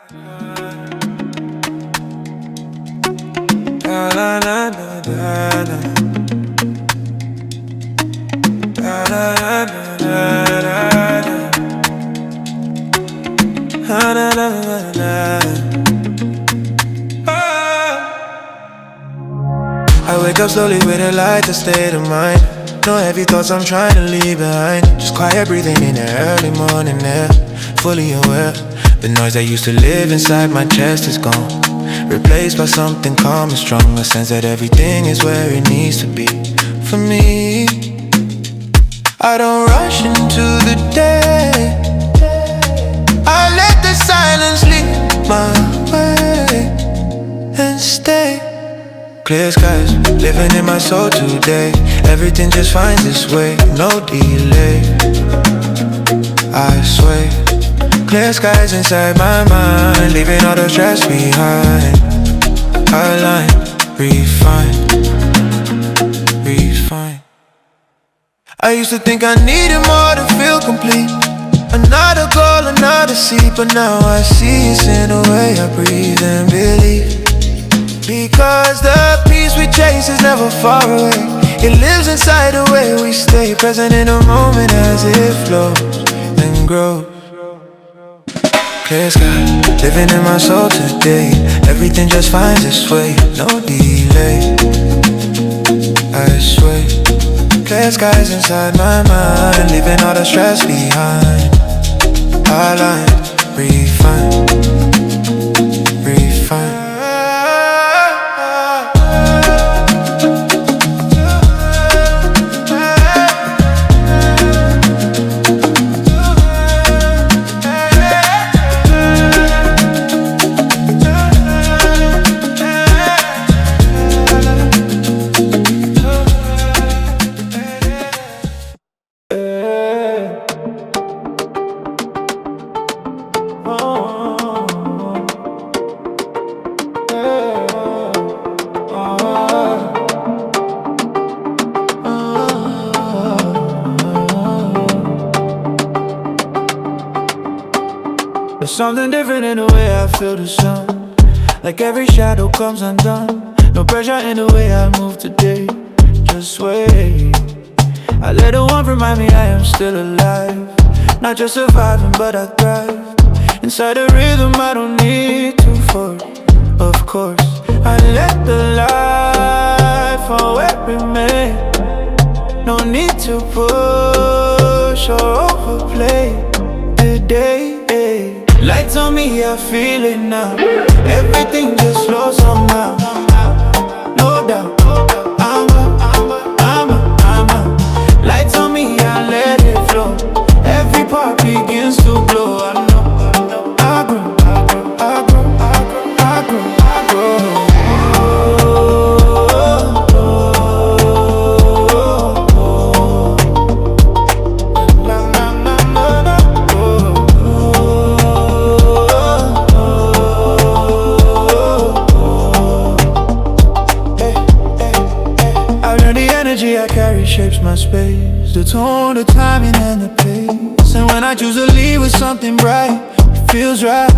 Da, da, da, da, da, da. Da, da, da, da, da, da. Da, da, da, da, da. I wake up slowly with a lighter state of mind. No heavy thoughts I'm trying to leave behind. Just quiet breathing in the early morning air. Fully aware, the noise that used to live inside my chest is gone, replaced by something calm and strong. A sense that everything is where it needs to be. For me, I don't rush into the day. I let the silence lead my way and stay. Clear skies, living in my soul today. Everything just finds its way, no delay. I sway. Clear skies inside my mind, leaving all the stress behind. Align, refine, refine. I used to think I needed more to feel complete. Another goal, another seat, but now I see it's in the way I breathe and believe. Because the peace we chase is never far away. It lives inside the way we stay present in the moment as it flows and grows. Clear sky, living in my soul today. Everything just finds its way, no delay. I sway. Clear skies inside my mind, leaving all the stress behind. Align, refine, refine. There's something different in the way I feel the sun. Like every shadow comes undone. No pressure in the way I move today. Just wait. I let the one remind me I am still alive. Not just surviving but I thrive. Inside the rhythm I don't need to force. Of course I let the light fall where it may. No need to push or overplay the day. Lights on me, I feel it now. Everything just slows somehow. No doubt, I'm a. Lights on me, I let it flow. Every part begins to glow. I know, I grow, I grow, I grow, I grow, I grow. I carry shapes my space. The tone, the timing, and the pace. And when I choose to leave with something bright, it feels right.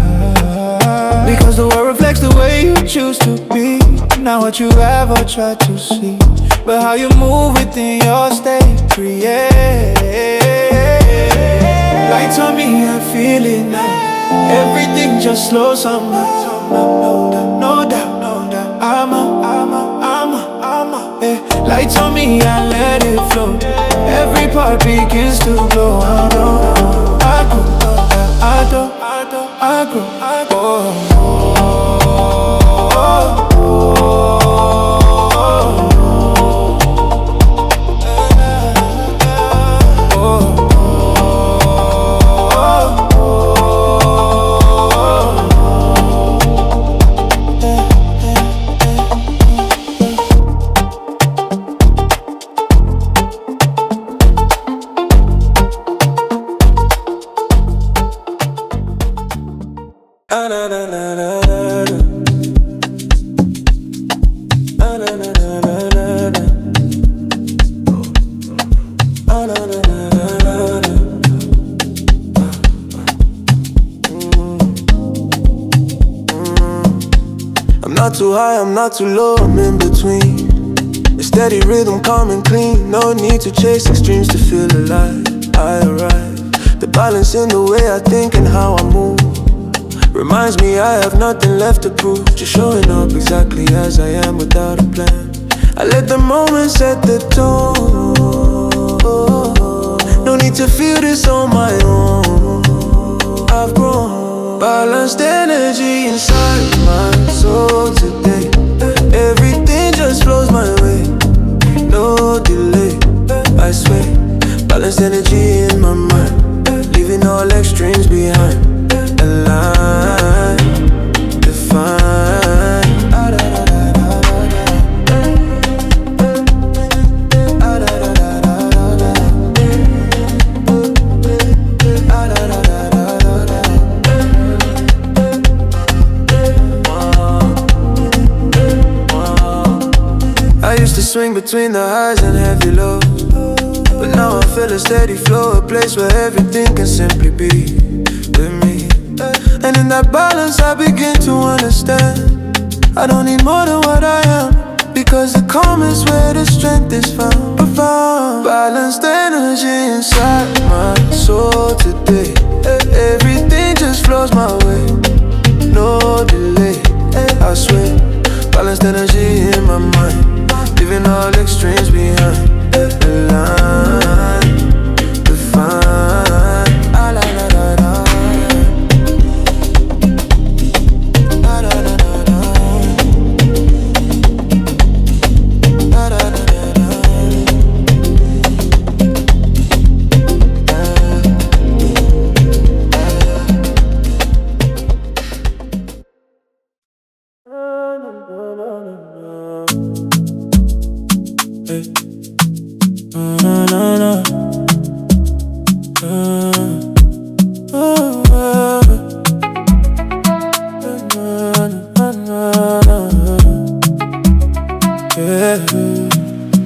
Because the world reflects the way you choose to be. Not what you have or try to see, but how you move within your state. Create. Lights on me, I feel it now. Everything just slows somehow. No doubt, no doubt. I'm a. Lights on me, I let it flow. Every part begins to glow. I grow, I grow, I grow. I'm not too high, I'm not too low, I'm in between. A steady rhythm, calm and clean. No need to chase extremes to feel alive. I arrive. The balance in the way I think and how I move reminds me I have nothing left to prove. Just showing up exactly as I am without a plan. I let the moment set the tone. No need to feel this on my own. I've grown. Balanced energy inside my soul today. Everything just flows my way, no delay. I swear, balanced energy in my mind, leaving all extremes behind. Aligned, defined. I used to swing between the highs and heavy lows, but now I feel a steady flow, a place where everything can simply be with me. And in that balance I begin to understand I don't need more than what I am, because the calm is where the strength is found. Profound, balanced energy inside my soul today. Everything just flows my way, no delay. I swear, balanced energy in my mind, leaving all extremes behind. Aligned, defined.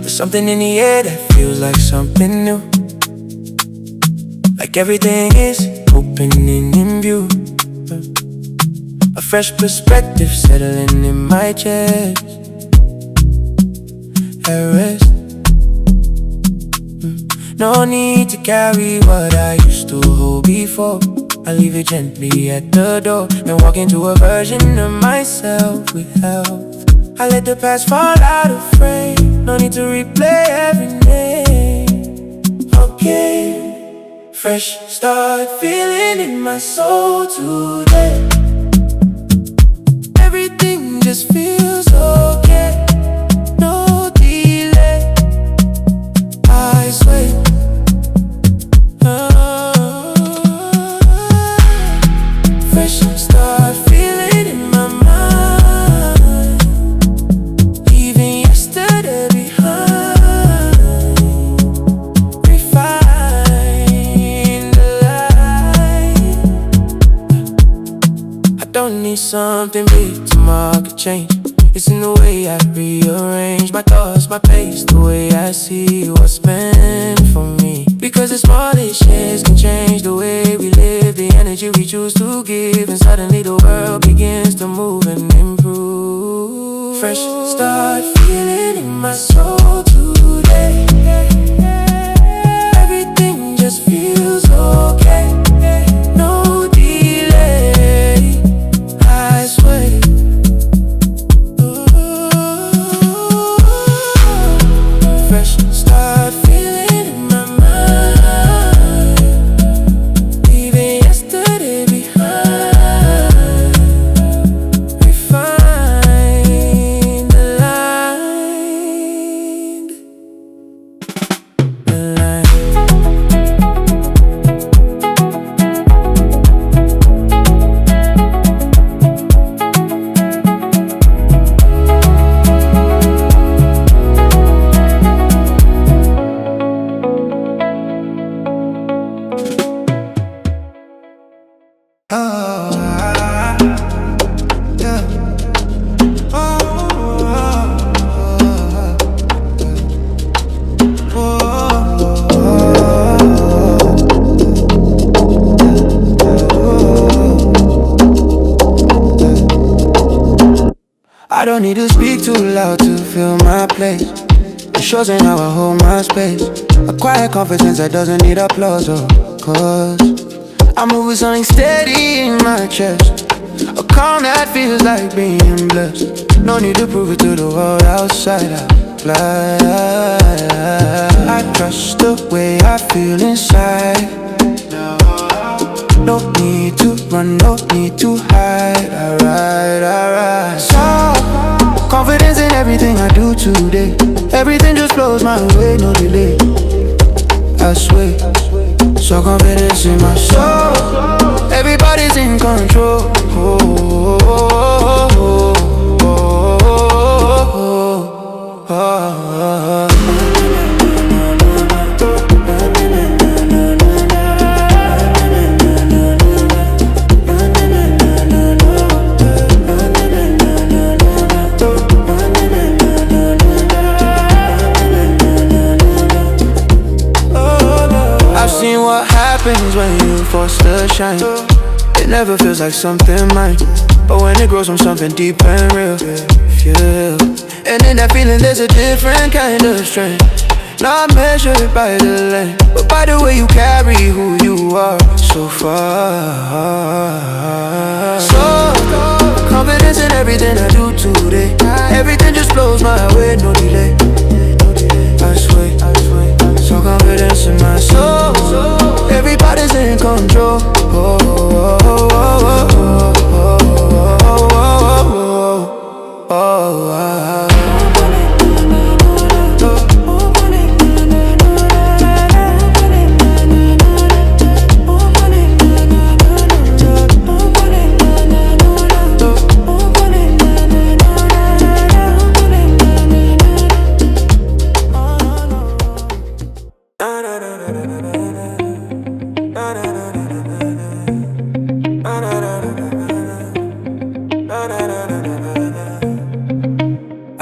There's something in the air that feels like something new, like everything is opening in view. A fresh perspective settling in my chest. At rest. No need to carry what I used to hold before. I leave it gently at the door and walk into a version of myself with health. I let the past fall out of frame. No need to replay every name. Okay, fresh start, feeling in my soul today. Everything just feels okay, no delay. I swear, fresh start, feeling in my mind, leaving yesterday behind. Refine the light. I don't need something big to mark a change. It's in the way I rearrange my thoughts, my pace, the way I see what's meant for me. Because the smallest shades can change the way we live, the energy we choose to give, and suddenly the world begins to move and improve. Fresh start, feeling in my soul today. Everything just feels okay, no delay. I swear. Fresh start, feeling in my mind, leaving yesterday behind. Refine the line, the line. I don't need to speak too loud to feel my place. It shows in how I hold my space. A quiet confidence that doesn't need applause, oh, cause I move with something steady in my chest. A calm that feels like being blessed. No need to prove it to the world outside. I fly. I trust the way I feel inside. No need to run, no need to hide. Alright. So, confidence in everything I do today. Everything just flows my way, no delay. I swear, so confidence in my soul. Everybody's in control. When you force the shine, it never feels like something mine. But when it grows from something deep and real, feel. And in that feeling there's a different kind of strength. Not measured by the length, but by the way you carry who you are so far. So, confidence in everything I do today. Everything just flows my way, no delay. I swear, so confidence in my soul. Everybody's in control.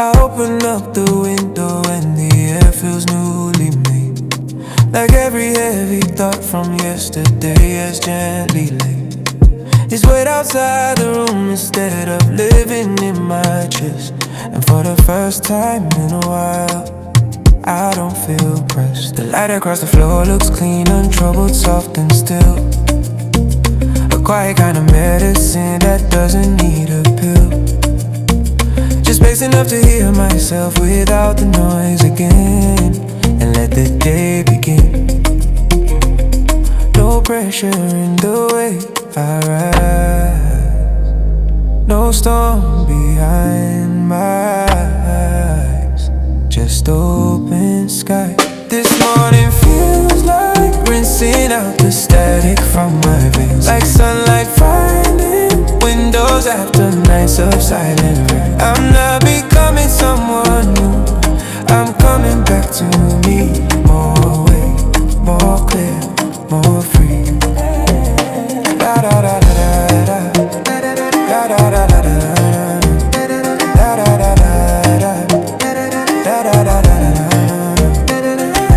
I open up the window and the air feels newly made. Like every heavy thought from yesterday has gently laid its weight outside the room instead of living in my chest. And for the first time in a while, I don't feel pressed. The light across the floor looks clean, untroubled, soft and still. A quiet kind of medicine that doesn't need a pill. Just space enough to hear myself without the noise again, and let the day begin. No pressure in the way I rise. No storm behind my eyes. Just open sky. This morning feels like rinsing out the static from my veins. Like sunlight finding windows after nights of silent rain. I'm not becoming someone new, I'm coming back to me. More awake, more clear, more free. Da da da da da da da da da da da.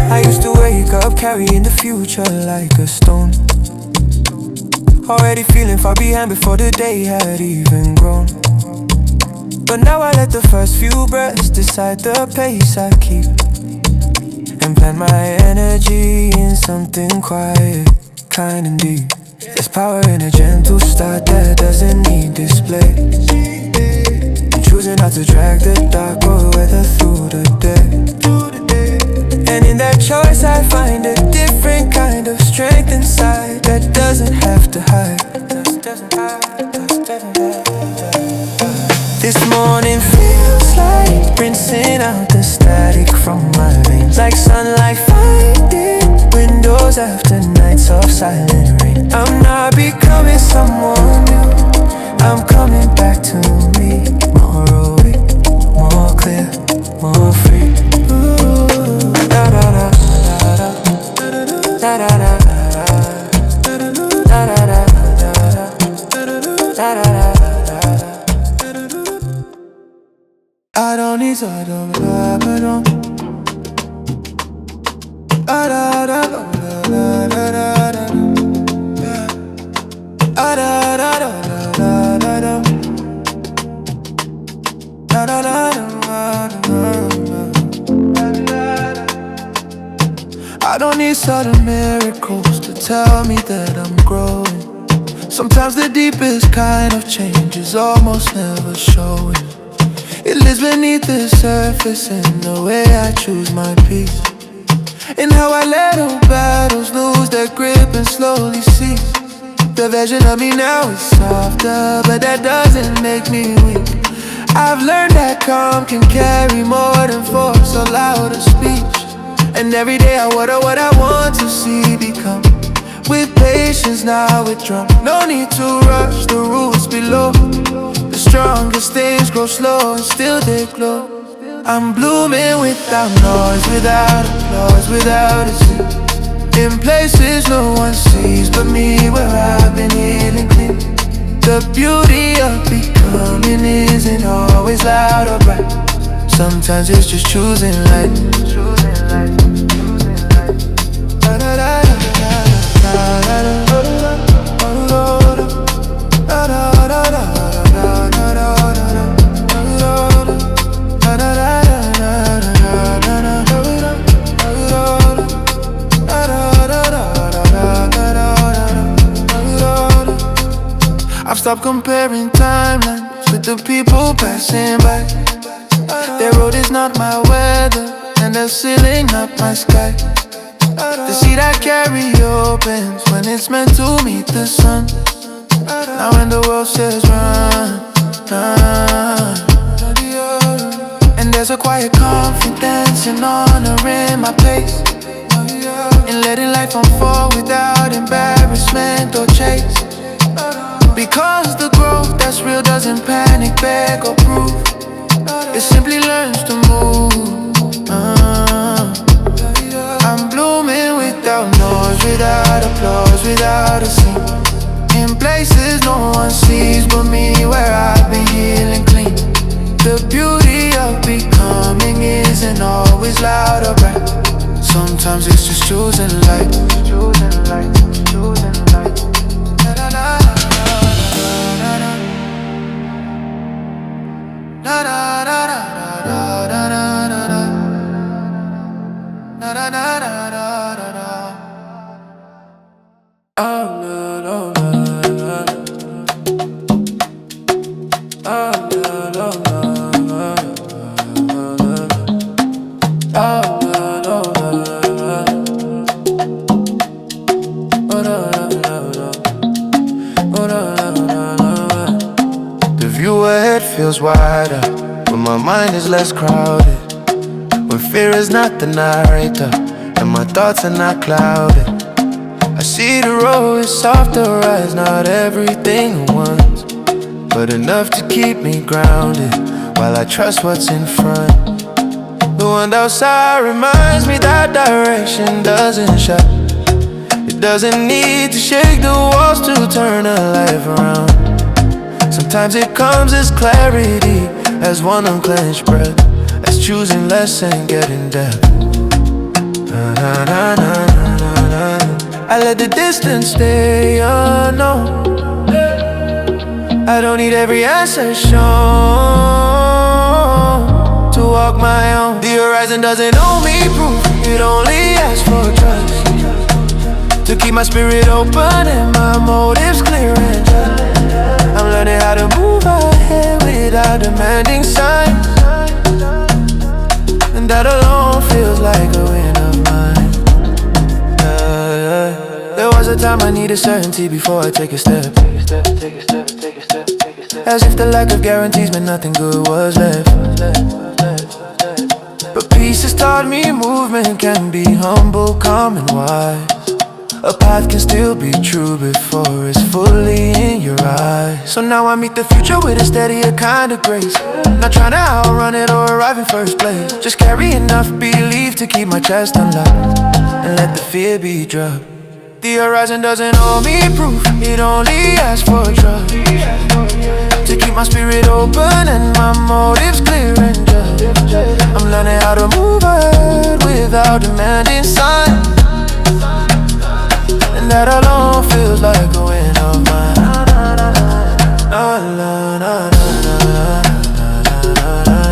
I used to wake up carrying the future like a stone, already feeling far behind before the day had even grown. But now I let the first few breaths decide the pace I keep, and plant my energy in something quiet, kind and deep. There's power in a gentle start that doesn't need display, and choosing not to drag the dark or weather through the day. And in that choice I find a different kind of strength inside that doesn't have to hide. This morning feels like rinsing out the static from my veins. Like sunlight finding windows after nights of silent rain. I'm not becoming someone new, I'm coming back to me. More awake, more clear, more free. Da da da da da da da. I don't need to I don't need sudden miracles to tell me that I'm growing. Sometimes the deepest kind of change is almost never showing. It lives beneath the surface in the way I choose my peace, in how I let old battles lose their grip and slowly cease. The version of me now is softer, but that doesn't make me weak. I've learned that calm can carry more than force or louder speech. And every day I water what I want to see become. With patience, not with drum. No need to rush the roots below. The strongest things grow slow and still they glow. I'm blooming without noise, without applause, without a scene. In places no one sees but me, where I've been healing clean. The beauty of becoming isn't always loud or bright. Sometimes it's just choosing light. I've stopped comparing timelines with the people passing by. Their road is not my weather, and their ceiling not my sky. The seed I carry opens when it's meant to meet the sun. Now when the world says run, run, and there's a quiet confidence in honoring my place, in letting life unfold without embarrassment or chase. Because the growth that's real doesn't panic, beg or prove. It simply learns to move. I'm blooming without noise, without applause, without a scene. In places no one sees but me, where I've been healing clean. The beauty of becoming isn't always loud or bright. Sometimes it's just choosing light. Choosing light, choosing light. Na na na na na na na na na na na na na na na. Oh no no no no. Oh no no no no. Oh no no no. Oh no no no. Oh no no no. The view ahead feels wider when my mind is less crowded, when fear is not the narrator and my thoughts are not clouded. I see the road with softer eyes, not everything at once, but enough to keep me grounded while I trust what's in front. The one outside reminds me that direction doesn't shout. It doesn't need to shake the walls to turn a life around. Sometimes it comes as clarity, as one unclenched breath, as choosing less and getting depth. Na, na, na, na, na, na. I let the distance stay unknown. I don't need every answer shown to walk my own. The horizon doesn't owe me proof, it only asks for trust. To keep my spirit open and my motives clear and just. I'm learning how to move ahead without demanding signs, and that alone feels like a win of mine. There was a time I needed certainty before I take a step. As if the lack of guarantees meant nothing good was left. But peace has taught me movement can be humble, calm and wise. A path can still be true before it's fully in your eyes. So now I meet the future with a steadier kind of grace, not trying to outrun it or arrive in first place. Just carry enough belief to keep my chest unlocked and let the fear be dropped. The horizon doesn't owe me proof, it only asks for trust. To keep my spirit open and my motives clear and just. I'm learning how to move ahead without demanding signs, and that alone feels like a win of mine. Na, na, na, na, na, na, na, na, na.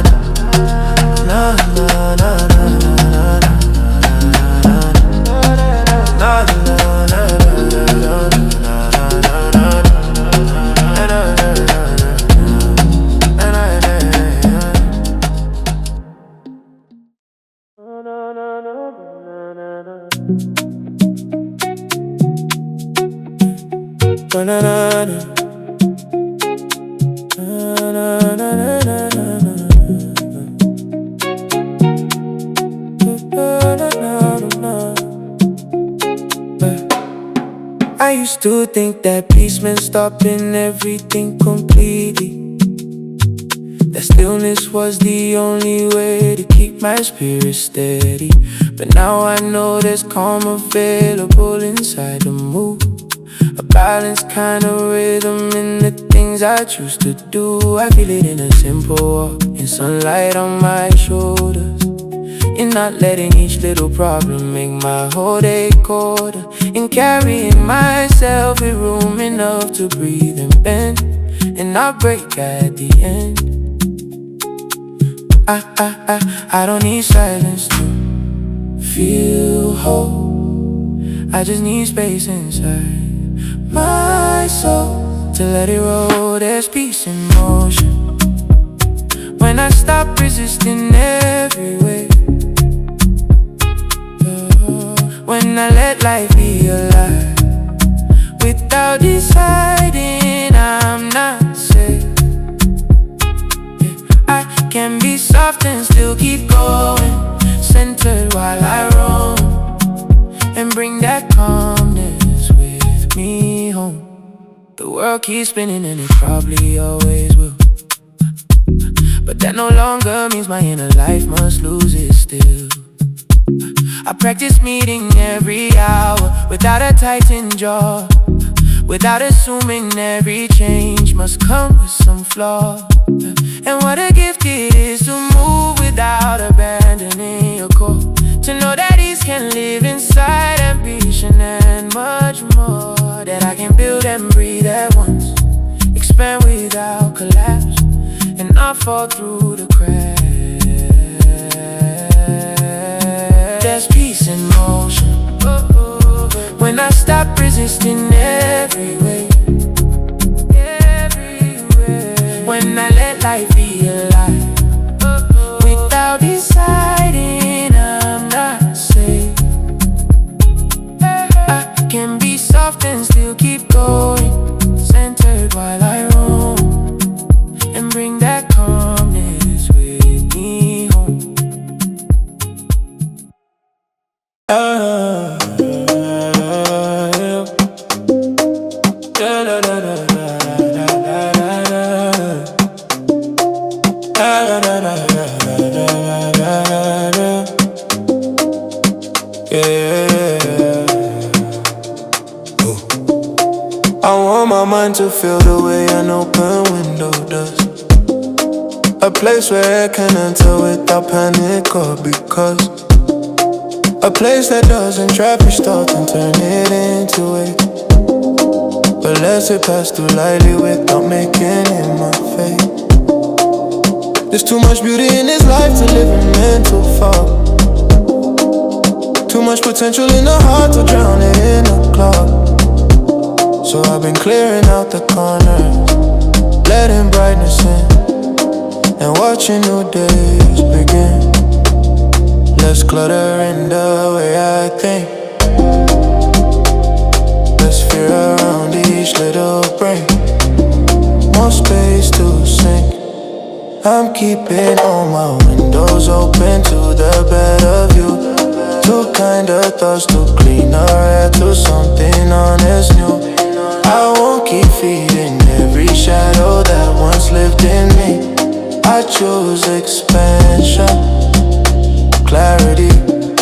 na na na. I used to think that peace meant stopping everything completely, that stillness was the only way to keep my spirit steady. But now I know there's calm available inside the mood, a balanced kind of rhythm in the things I choose to do. I feel it in a simple walk, in sunlight on my shoulders, in not letting each little problem make my whole day colder, in carrying myself with room enough to breathe and bend and not break at the end. I don't need silence to feel whole. I just need space inside my soul to let it roll. There's peace in motion when I stop resisting every way, when I let life be alive without deciding I'm not safe. I can be soft and still keep going, centered while I roam, and bring that calmness with me home. The world keeps spinning and it probably always will, but that no longer means my inner life must lose its still. I practice meeting every hour without a tightened jaw, without assuming every change must come with some flaw. And what a gift it is to move without abandoning your core, to know that ease can live inside ambition and much more, that I can build and breathe at once, expand without collapse, and not fall through the cracks. There's peace in motion when I stop resisting every way, when I let life be alive without deciding I'm not safe. I can be soft and still keep going, centered while I roam, and bring that calmness with me home. I want my mind to feel the way an open window does, a place where I can enter without panic or because, a place that doesn't trap your thoughts and turn it into it, but lets it pass through lightly without making it my fate. There's too much beauty in this life to live in mental fog, too much potential in the heart to drown it in a cloud. So I've been clearing out the corners, letting brightness in, and watching new days begin. Less clutter in the way I think, less fear around each little break, more space to sink. I'm keeping all my windows open to the better view, to kinder thoughts, to cleaner air, to something honest new. I won't keep feeding every shadow that once lived in me. I choose expansion, clarity.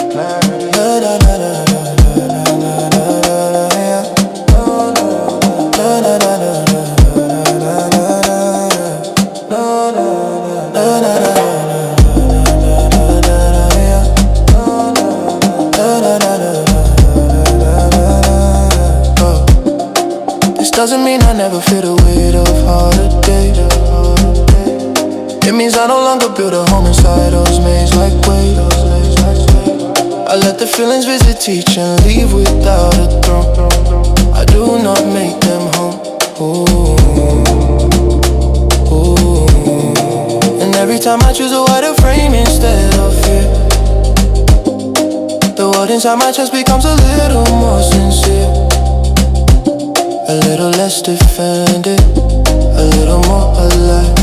La da da da da da da da da, yeah. La da da da da da da da, la da da da. Doesn't mean I never feel the weight of harder days. It means I no longer build a home inside those maze like waves. I let the feelings visit, teach, and leave without a throne. I do not make them home. Ooh, ooh. And every time I choose a wider frame instead of fear, the world inside my chest becomes a little more sincere. a little less defended, a little more alive,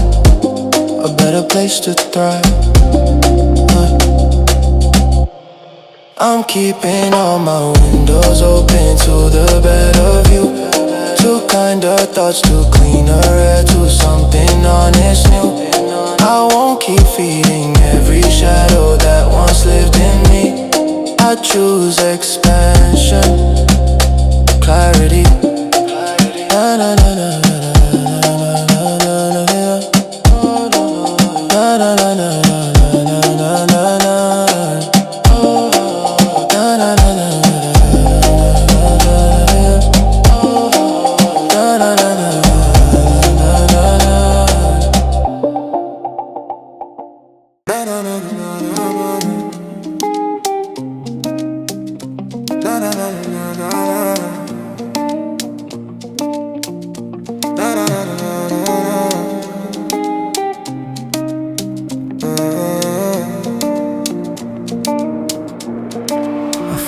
a better place to thrive. I'm keeping all my windows open to the better view, to kinder thoughts, to cleaner air, to something honest new. I won't keep feeding every shadow that once lived in me. I choose expansion, clarity. Na na na na na na na na na na na.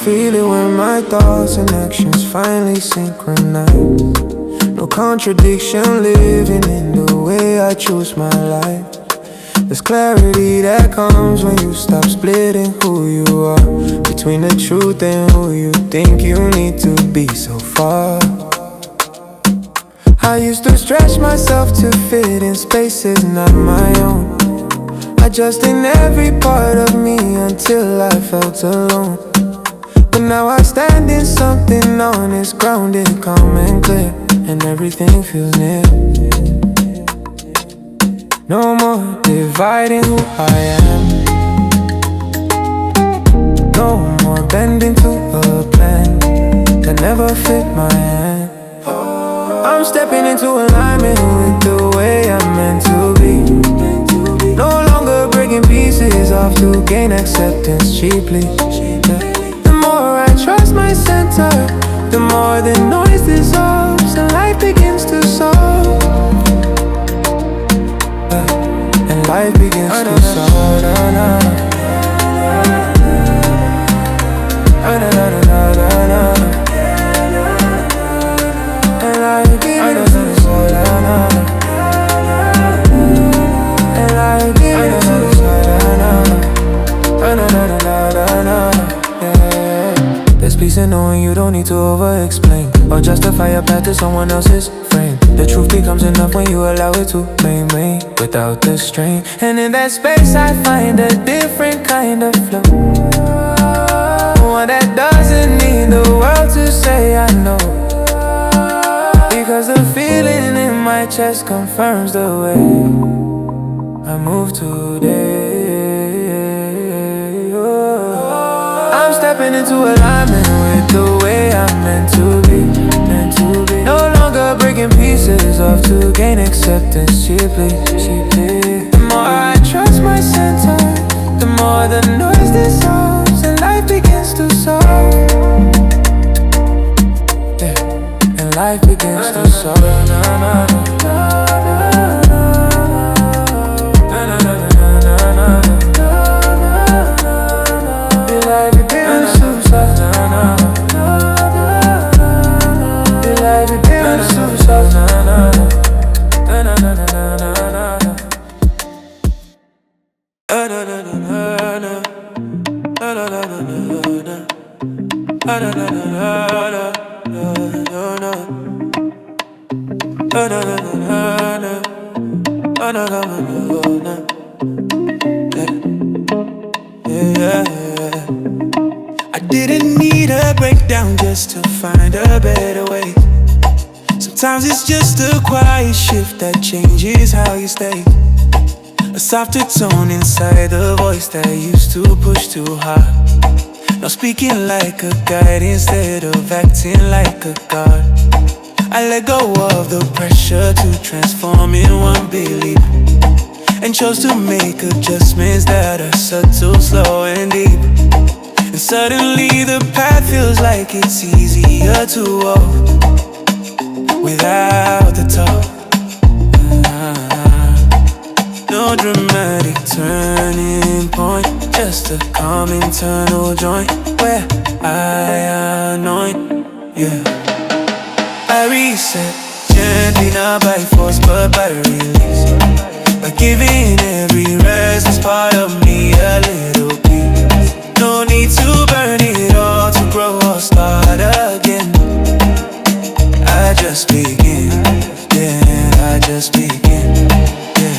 Feel it when my thoughts and actions finally synchronize. No contradiction living in the way I choose my life. There's clarity that comes when you stop splitting who you are between the truth and who you think you need to be so far. I used to stretch myself to fit in spaces not my own, adjusting every part of me until I felt alone. But now I stand in something honest, grounded, calm and clear, and everything feels near. No more dividing who I am, no more bending to a plan that never fit my hand. I'm stepping into alignment with the way I'm meant to be. No longer breaking pieces off to gain acceptance cheaply. The more I trust my center, the more the noise dissolves and light begins to solve. And life begins to solve. And life begins to solve. And life begins to solve. There's peace in knowing you don't need to over-explain or justify your path to someone else's frame. The truth becomes enough when you allow it to remain without the strain. And in that space I find a different kind of flow, one that doesn't need the world to say I know, because the feeling in my chest confirms the way I move today. I'm stepping into alignment with the way I'm meant to be. No longer breaking pieces off to gain acceptance cheaply. The more I trust my center, the more the noise dissolves and life begins to solve. Yeah, and life begins to solve. I didn't need a breakdown just to find a better way. Sometimes it's just a quiet shift that changes how you stay. A softer tone inside the voice that used to push too hard. Now speaking like a guide instead of acting like a god. I let go of the pressure to transform in one big leap, and chose to make adjustments that are subtle, slow and deep. And suddenly the path feels like it's easier to walk without the talk. No dramatic turning point, just a calm internal joint where I anoint, yeah. I reset, gently not by force but by release. By giving every restless part of me a little piece. No need to burn it all to grow or start again. I just begin, yeah, I just begin, yeah.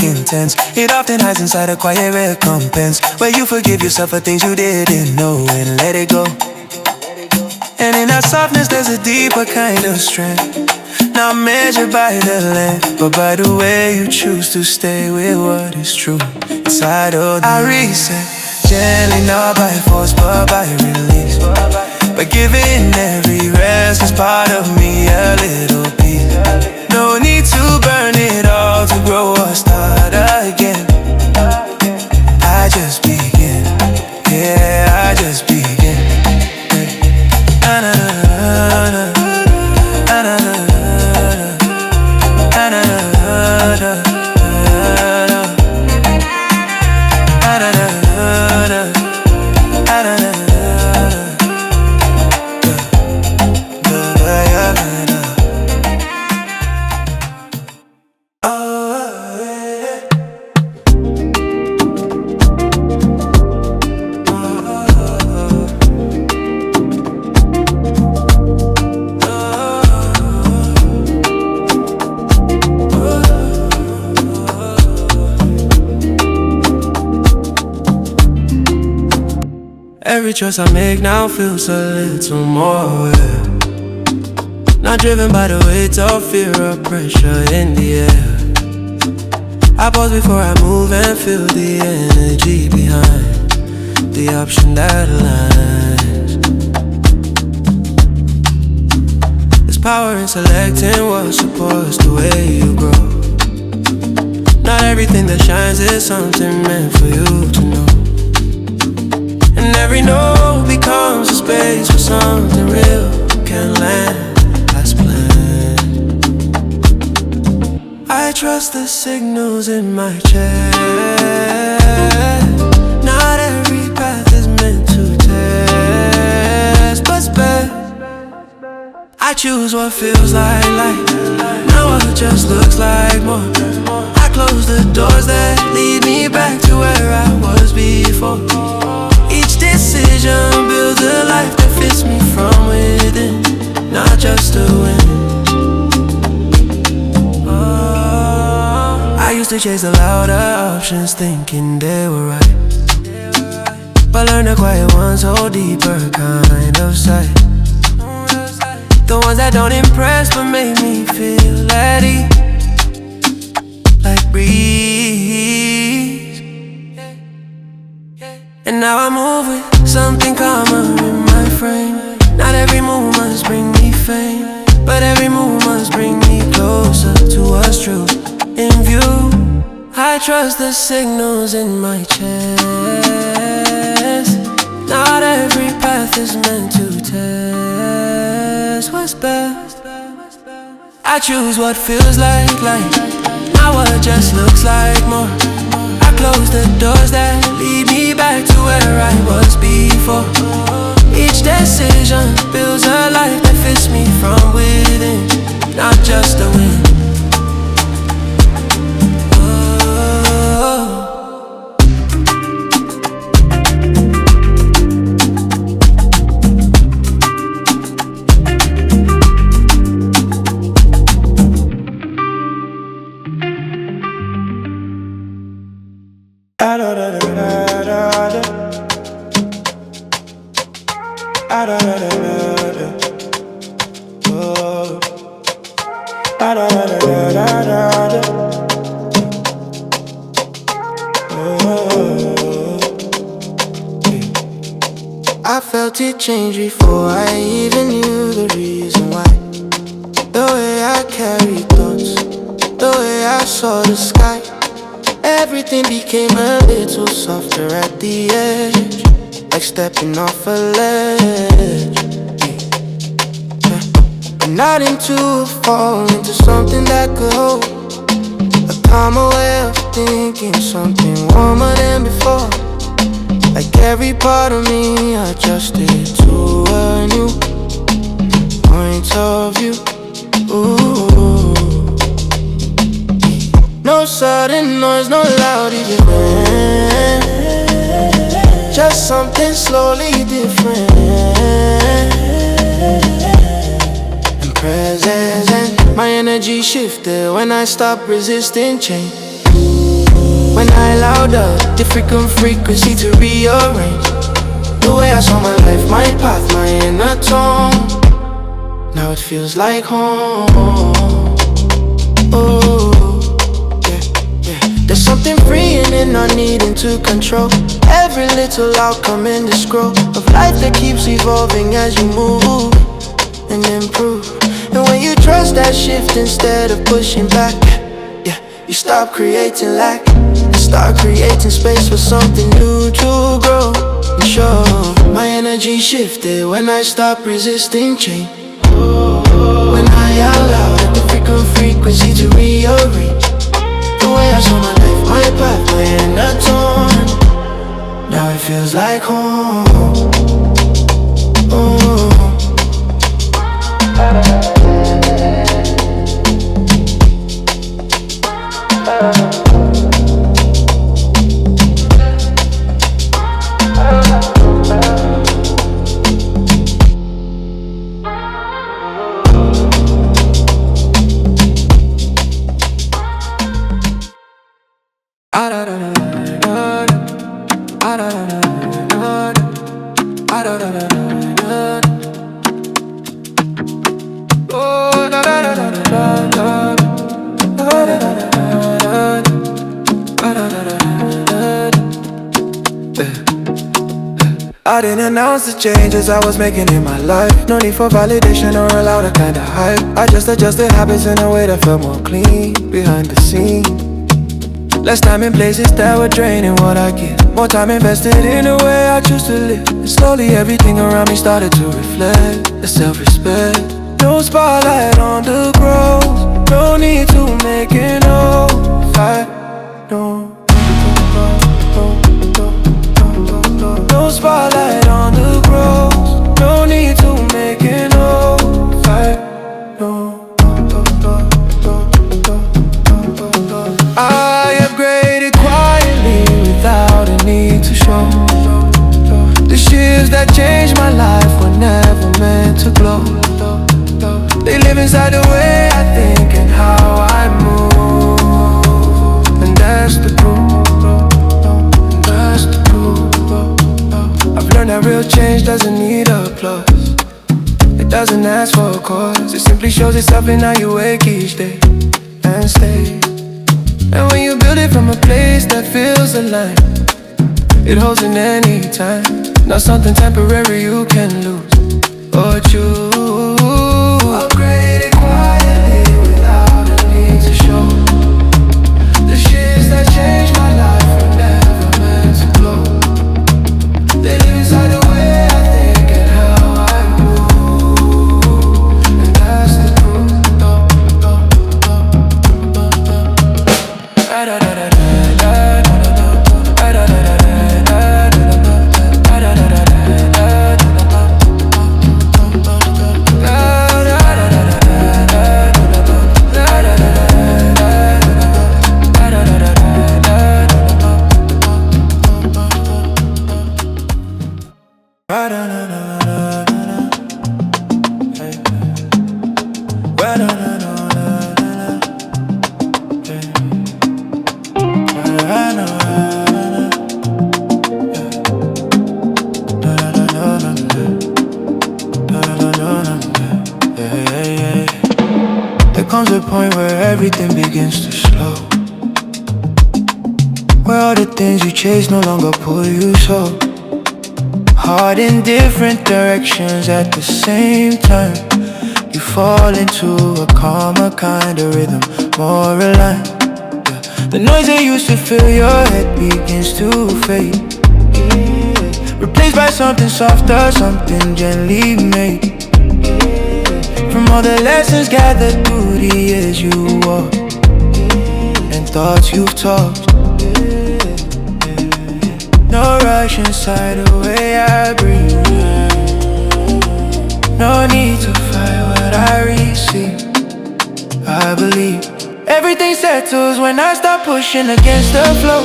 Intense. It often hides inside a quiet recompense, where you forgive yourself for things you didn't know and let it go. And in that softness there's a deeper kind of strength, not measured by the length, but by the way you choose to stay with what is true inside of me. I reset, gently not by force but by release. By giving every restless part of me a little piece. No need to burn it all to grow or start again. I just begin, yeah, I just begin. Every choice I make now feels a little more aware. Not driven by the weight of fear or pressure in the air. I pause before I move and feel the energy behind the option that aligns. There's power in selecting what supports the way you grow. Not everything that shines is something meant for you to know. And every no becomes a space where something real can land as planned. I trust the signals in my chest. Not every path is meant to test, but's best. I choose what feels like light, not what just looks like more. I close the doors that lead me back to where I was before. Each decision builds a life that fits me from within, not just a win. I used to chase the louder options thinking they were right, but learned the quiet ones hold deeper kind of sight. The ones that don't impress but make me feel at ease, like breeze. And now I move with something calmer in my frame. Not every move must bring me fame, but every move must bring me closer to what's true in view. I trust the signals in my chest. Not every path is meant to test what's best. I choose what feels like light, not what just looks like more. I close the doors that lead me back to where I was before. Each decision builds a life that fits me from within, not just a win. I felt it change before I even knew the reason why. The way I carried thoughts, the way I saw the sky. Everything became a little softer at the edge, like stepping off a ledge. But not into a fall, into something that could hold a calmer way of thinking, something warmer than before. Like every part of me adjusted to a new point of view. Ooh. No sudden noise, no loud event, just something slowly different. And presence and my energy shifted when I stopped resisting change. When I allowed a different frequency to rearrange the way I saw my life, my path, my inner tone. Now it feels like home. Oh, yeah. There's something freeing in not needing to control every little outcome in this growth of life that keeps evolving as you move and improve. And when you trust that shift instead of pushing back, yeah, you stop creating lack and start creating space for something new to grow and show. My energy shifted when I stopped resisting change. When I allowed a different frequency to rearrange the way I saw my life, my path, my inner tone. Now it feels like home. Oh. I didn't announce the changes I was making in my life. No need for validation or a louder kind of hype. I just adjusted habits in a way that felt more clean behind the scenes. Less time in places that were draining what I give. More time invested in the way I choose to live. And slowly everything around me started to reflect the self-respect. No spotlight on the growth, no need to make it no fight. No spotlight on the growth, no need to make it no fight. I upgraded quietly without a need to show. The shifts that changed my life were never meant to glow. They live inside the way I think and how I move. And that's the proof. That's the proof. I've learned that real change doesn't need applause. It doesn't ask for a cause. It simply shows itself in how you wake each day and stay. And when you build it from a place that feels aligned, it holds in any time. Not something temporary you can lose or choose. Upgraded quietly without a need to show. The shifts that changed my life were never meant to glow. They live inside the way I think and how I move. And that's the truth. There comes a point where everything begins to slow, where all the things you chase no longer pull you so hard in different directions at the same time. You fall into a calmer kind of rhythm, more aligned, yeah. The noise that used to fill your head begins to fade, replaced by something softer, something gently made. From all the lessons gathered through the years you walked and thoughts you've talked. No rush inside the way I breathe. No need to fight what I receive. I believe everything settles when I stop pushing against the flow.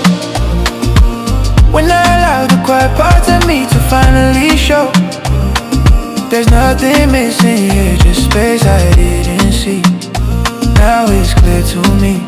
When I allow the quiet parts of me to finally show. There's nothing missing here, just space I didn't see. Now it's clear to me.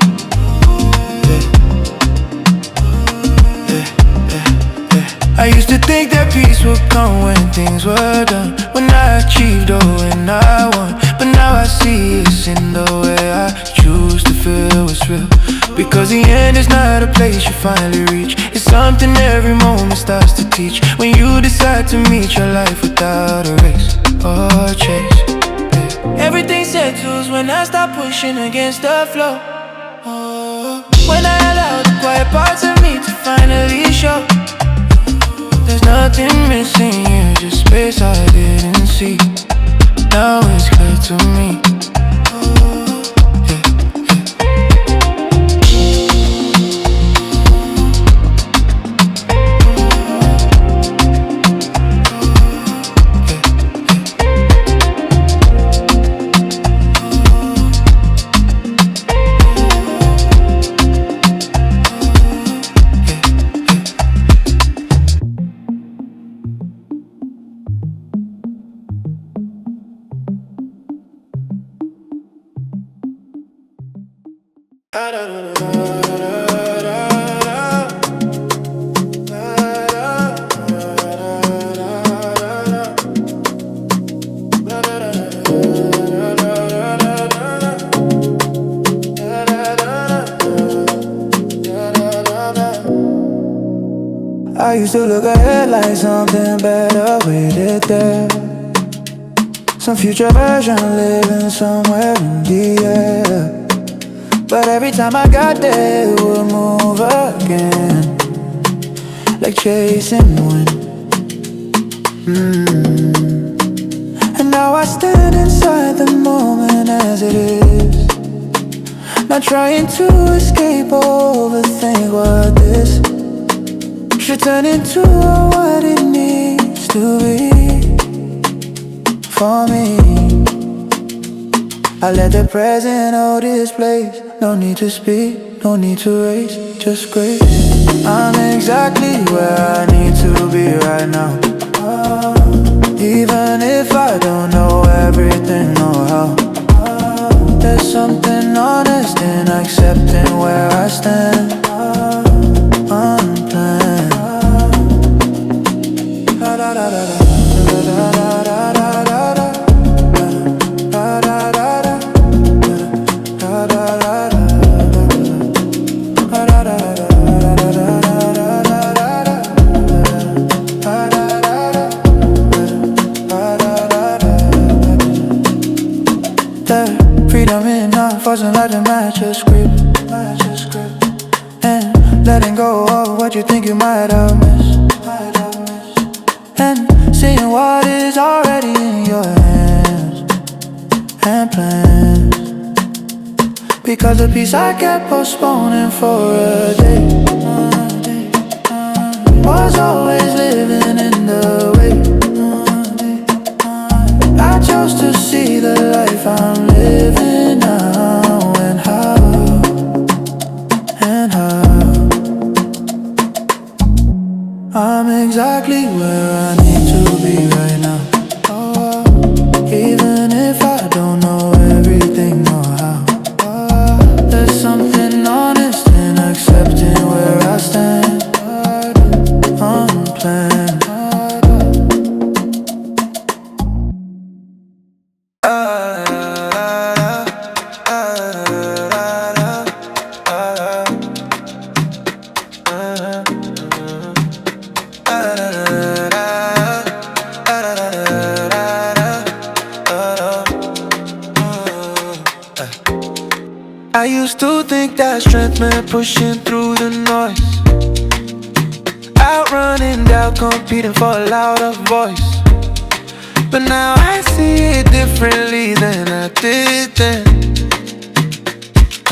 I used to think that peace would come when things were done, when I achieved or when I won. But now I see it's in the way I choose to feel what's real. Because the end is not a place you finally reach. It's something every moment starts to teach. When you decide to meet your life without a race or chase. Everything settles when I stop pushing against the flow. When I allow the quiet parts of me to finally show. There's nothing missing here, just space I didn't see. Now it's clear to me. I used to look ahead like something better waited there. Some future version living somewhere in the air. But every time I got there, it would move again, like chasing wind. And now I stand inside the moment as it is, not trying to escape or overthink what this should turn into what it needs to be for me. I let the present hold its place. No need to speak, no need to race, just grace. I'm exactly where I need to be right now. Even if I don't know everything or how. There's something honest in accepting where I stand. Unplanned. Freedom enough wasn't like to match your script, and letting go of what you think you might have missed, and seeing what is already in your hands and plans. Because the peace I kept postponing for a day was always living in the way. I chose to see the life I'm living now, and how I'm exactly where I need to be right now. Even if I don't know everything or how. There's something honest in accepting where I stand. Unplanned. I I used to think that strength meant pushing through the noise, outrunning doubt, competing for a louder voice. But now I see it differently than I did then.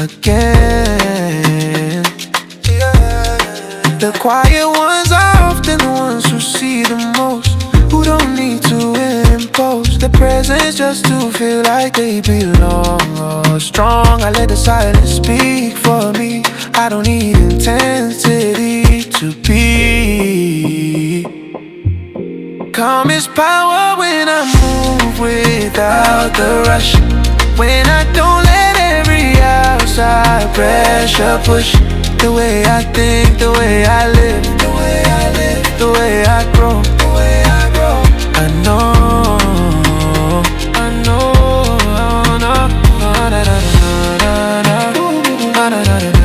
Again, the quiet ones are often the ones who see the most, who don't need to impose their presence just to feel like they belong. Oh, strong, I let the silence speak for me. I don't need intensity to be. Calm is power when I move without the rush, when I don't let every outside pressure push. The way I think, the way I live, the way I live, the way I grow, the way I grow. I know, I know, no, da da da da da, da da da da.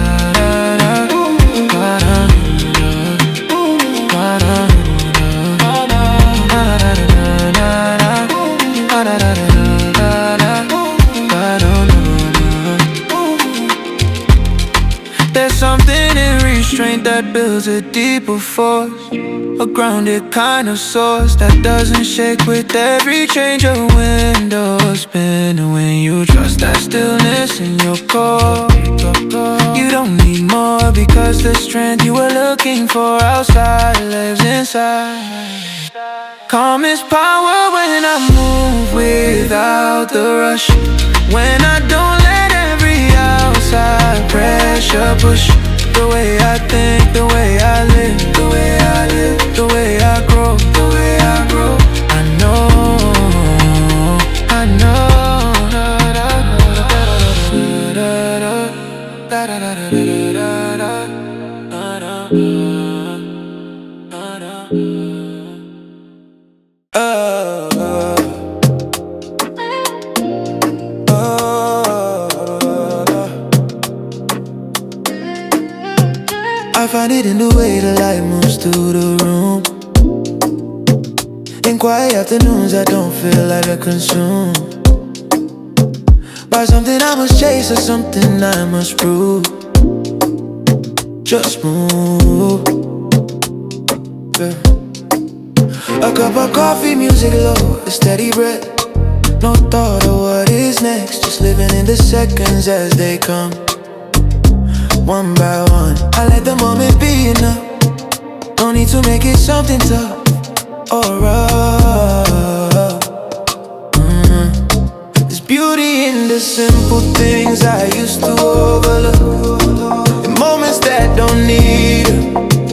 There's something in restraint that builds a deeper force, a grounded kind of source that doesn't shake with every change of window spin. And when you trust that stillness in your core, you don't need more, because the strength you were looking for outside lives inside. Calm is power when I move without the rush, when I don't let every outside pressure push. The way I think, the way I live, the way I live, the way I grow, the way I grow. I know, I know. I find it in the way the light moves through the room. In quiet afternoons I don't feel like I consume by something I must chase or something I must prove. Just move, yeah. A cup of coffee, music low, a steady breath. No thought of what is next, just living in the seconds as they come. One by one, I let the moment be enough. No need to make it something tough or rough. There's beauty in the simple things I used to overlook, in moments that don't need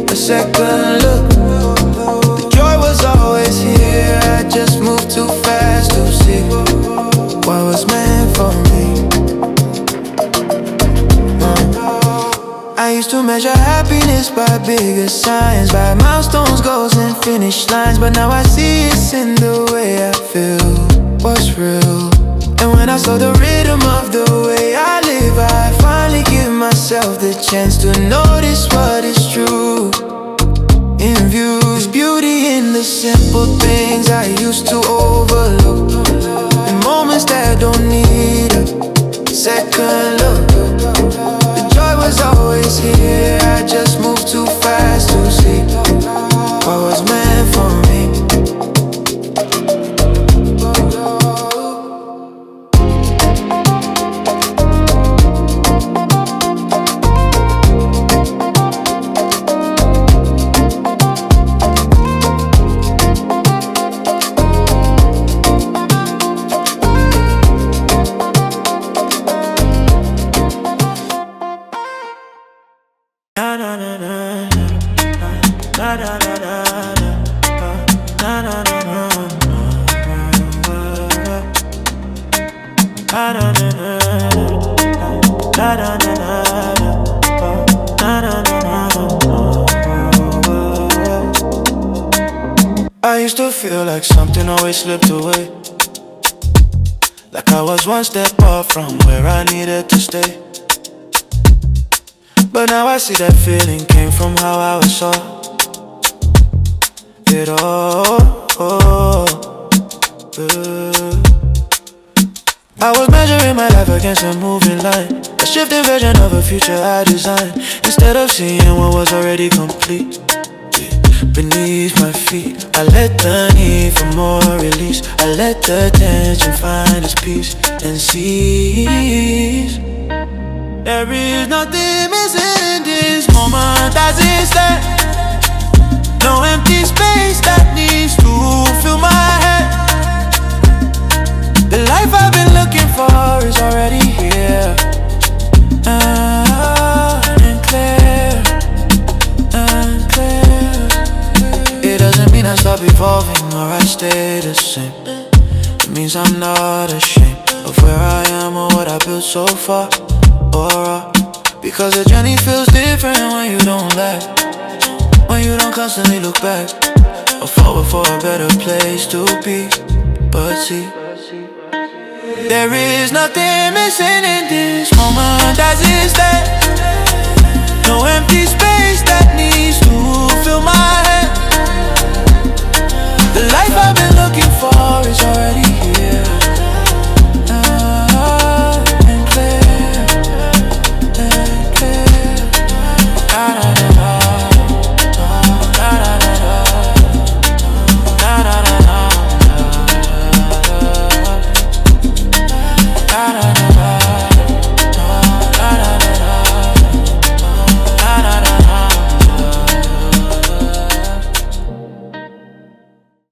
a second look. The joy was always here, I just moved too fast to see what was meant for me. I used to measure happiness by bigger signs, by milestones, goals, and finish lines. But now I see it's in the way I feel what's real. And when I saw the rhythm of the way I live, I finally give myself the chance to notice what is true in view. There's beauty in the simple things I used to overlook, in moments that don't need a second look. Was always here, I just moved too fast to see what was meant for me. I used to feel like something always slipped away, like I was one step off from where I needed to stay. But now I see that feeling came from how I was saw it all. I was measuring my life against a moving line, A shifting version of a future I designed, instead of seeing what was already complete. Beneath my feet, I let the need for more release. I let the tension find its peace and cease. There is nothing missing in this moment as it stands. No empty space that needs to fill my head. The life I've been looking for is already here, and clear, and clear. It doesn't mean I stop evolving or I stay the same. It means I'm not ashamed of where I am or what I built so far, because the journey feels different when you don't lag, when you don't constantly look back or forward for a better place to be. But see, there is nothing missing in this moment as it stands. No empty space that needs to fill my head. The life I've been